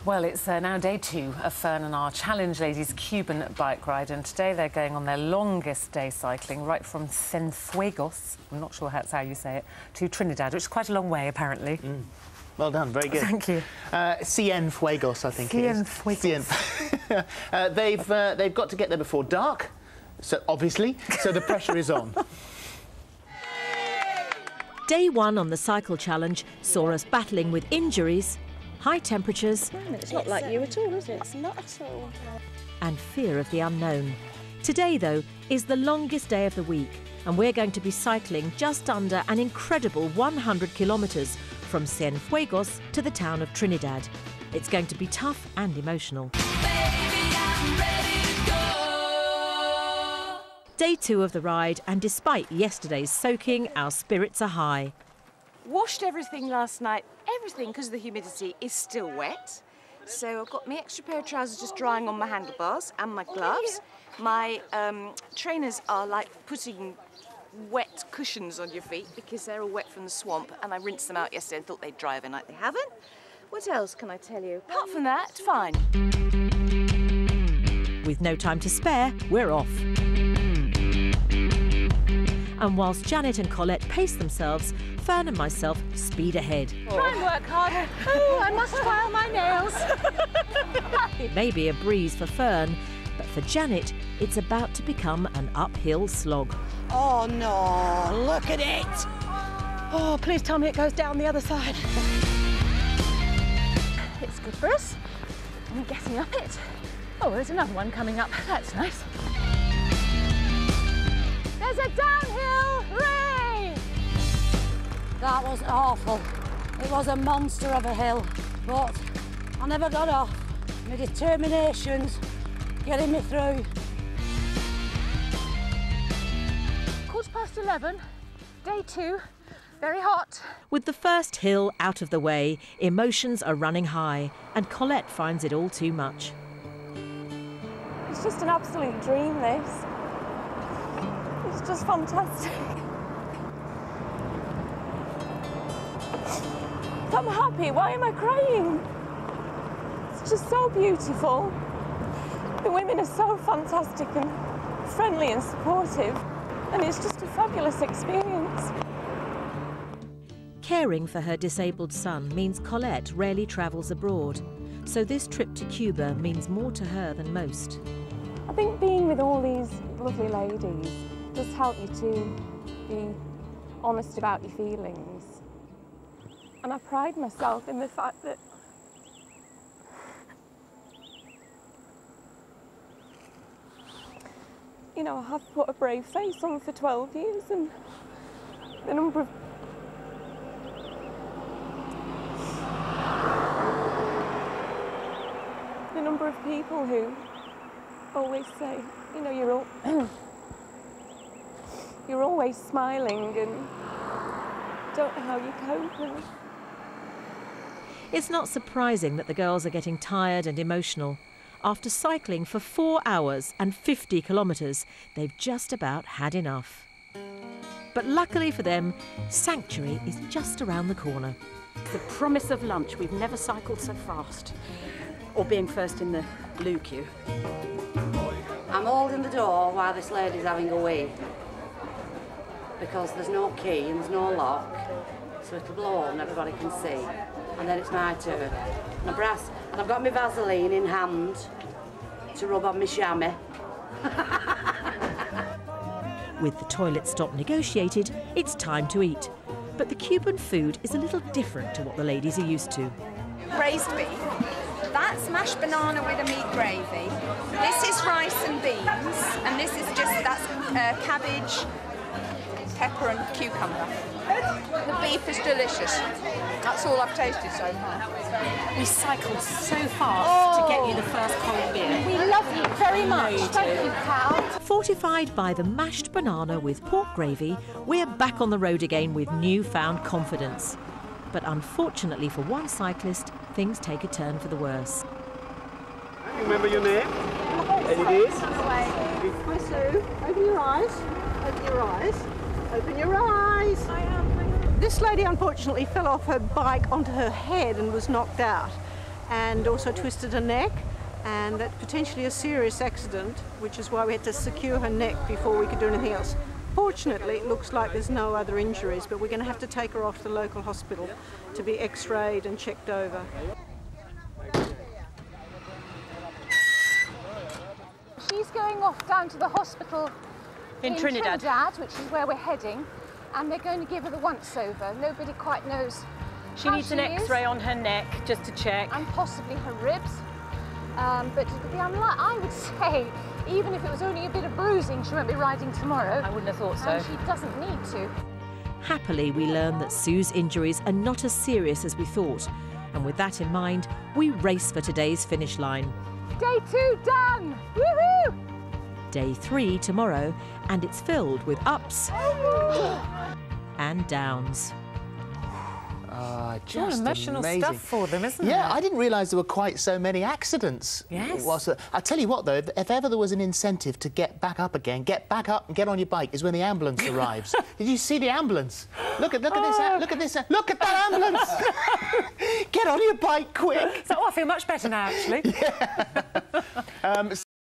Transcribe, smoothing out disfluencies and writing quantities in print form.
Well, it's now day 2 of Fern and our Challenge Ladies Cuban bike ride, and today they're going on their longest day cycling, right from Cienfuegos, I'm not sure that's how you say it, to Trinidad, which is quite a long way, apparently. Well done, very good. Thank you. Cienfuegos, I think it is. Cienfuegos. They've got to get there before dark, so obviously, so the pressure is on. Day 1 on the Cycle Challenge saw us battling with injuries, high temperatures... It's not like you at all, is it? It's not at all. ...and fear of the unknown. Today, though, is the longest day of the week, and we're going to be cycling just under an incredible 100 kilometres from Cienfuegos to the town of Trinidad. It's going to be tough and emotional. Day 2 of the ride, and despite yesterday's soaking, our spirits are high. Washed everything last night. Everything, because of the humidity, is still wet. So I've got my extra pair of trousers just drying on my handlebars and my gloves. My trainers are like putting wet cushions on your feet because they're all wet from the swamp, and I rinsed them out yesterday and thought they'd dry overnight. They haven't. What else can I tell you? Apart from that, fine. With no time to spare, we're off. And whilst Janet and Colette pace themselves, Fern and myself speed ahead. Try and work harder. Oh, I must file my nails. It may be a breeze for Fern, but for Janet, it's about to become an uphill slog. Oh, no, look at it. Oh, please tell me it goes down the other side. It's good for us. I'm getting up it. Oh, there's another one coming up. That's nice. There's a downhill! Hooray! That was awful. It was a monster of a hill, but I never got off. My determination's getting me through. 11:15, day 2, very hot. With the first hill out of the way, emotions are running high, and Colette finds it all too much. It's just an absolute dream, this. It's just fantastic. I'm happy. Why am I crying? It's just so beautiful. The women are so fantastic and friendly and supportive, and it's just a fabulous experience. Caring for her disabled son means Colette rarely travels abroad, so this trip to Cuba means more to her than most. I think being with all these lovely ladies does help you to be honest about your feelings. And I pride myself in the fact that you know, I have put a brave face on for 12 years, and the number of people who always say, you know, you're always smiling and don't know how you cope. And it's not surprising that the girls are getting tired and emotional. After cycling for 4 hours and 50 kilometres, they've just about had enough. But luckily for them, Sanctuary is just around the corner. The promise of lunch. We've never cycled so fast. Or being first in the blue queue. I'm holding the door while this lady's having a wee, because there's no key and there's no lock, so it'll blow and everybody can see. And then it's my turn. And I've got my Vaseline in hand to rub on my chamois. With the toilet stop negotiated, it's time to eat. But the Cuban food is a little different to what the ladies are used to. Raised beef. That's mashed banana with a meat gravy. This is rice and beans, and this is that's cabbage, pepper and cucumber. The beef is delicious. That's all I've tasted so far. We cycled so fast to get you the first cold beer. We love you very much. Thank you, pal. Fortified by the mashed banana with pork gravy, we're back on the road again with newfound confidence. But unfortunately for one cyclist, things take a turn for the worse. Remember your name? And it is? Hi, Sue. Open your eyes. Open your eyes. Open your eyes. This lady unfortunately fell off her bike onto her head and was knocked out. and also twisted her neck, and that's potentially a serious accident, which is why we had to secure her neck before we could do anything else. Fortunately, it looks like there's no other injuries, but we're going to have to take her off to the local hospital to be x-rayed and checked over. She's going off down to the hospital in Trinidad, which is where we're heading, and they're going to give her the once-over. Nobody quite knows. She needs an X-ray on her neck just to check. And possibly her ribs. But I would say, even if it was only a bit of bruising, she won't be riding tomorrow. I wouldn't have thought so. And she doesn't need to. Happily, we learn that Sue's injuries are not as serious as we thought. And with that in mind, we race for today's finish line. Day 2 done! Woohoo! Day 3 tomorrow, and it's filled with ups and downs. Just emotional amazing stuff for them, isn't it? Yeah, I didn't realise there were quite so many accidents. Yes. I tell you what, though, if ever there was an incentive to get back up again, get back up and get on your bike, is when the ambulance arrives. Did you see the ambulance? Look at this! Look at this! Look at that ambulance! Get on your bike quick! So, I feel much better now, actually. Yeah.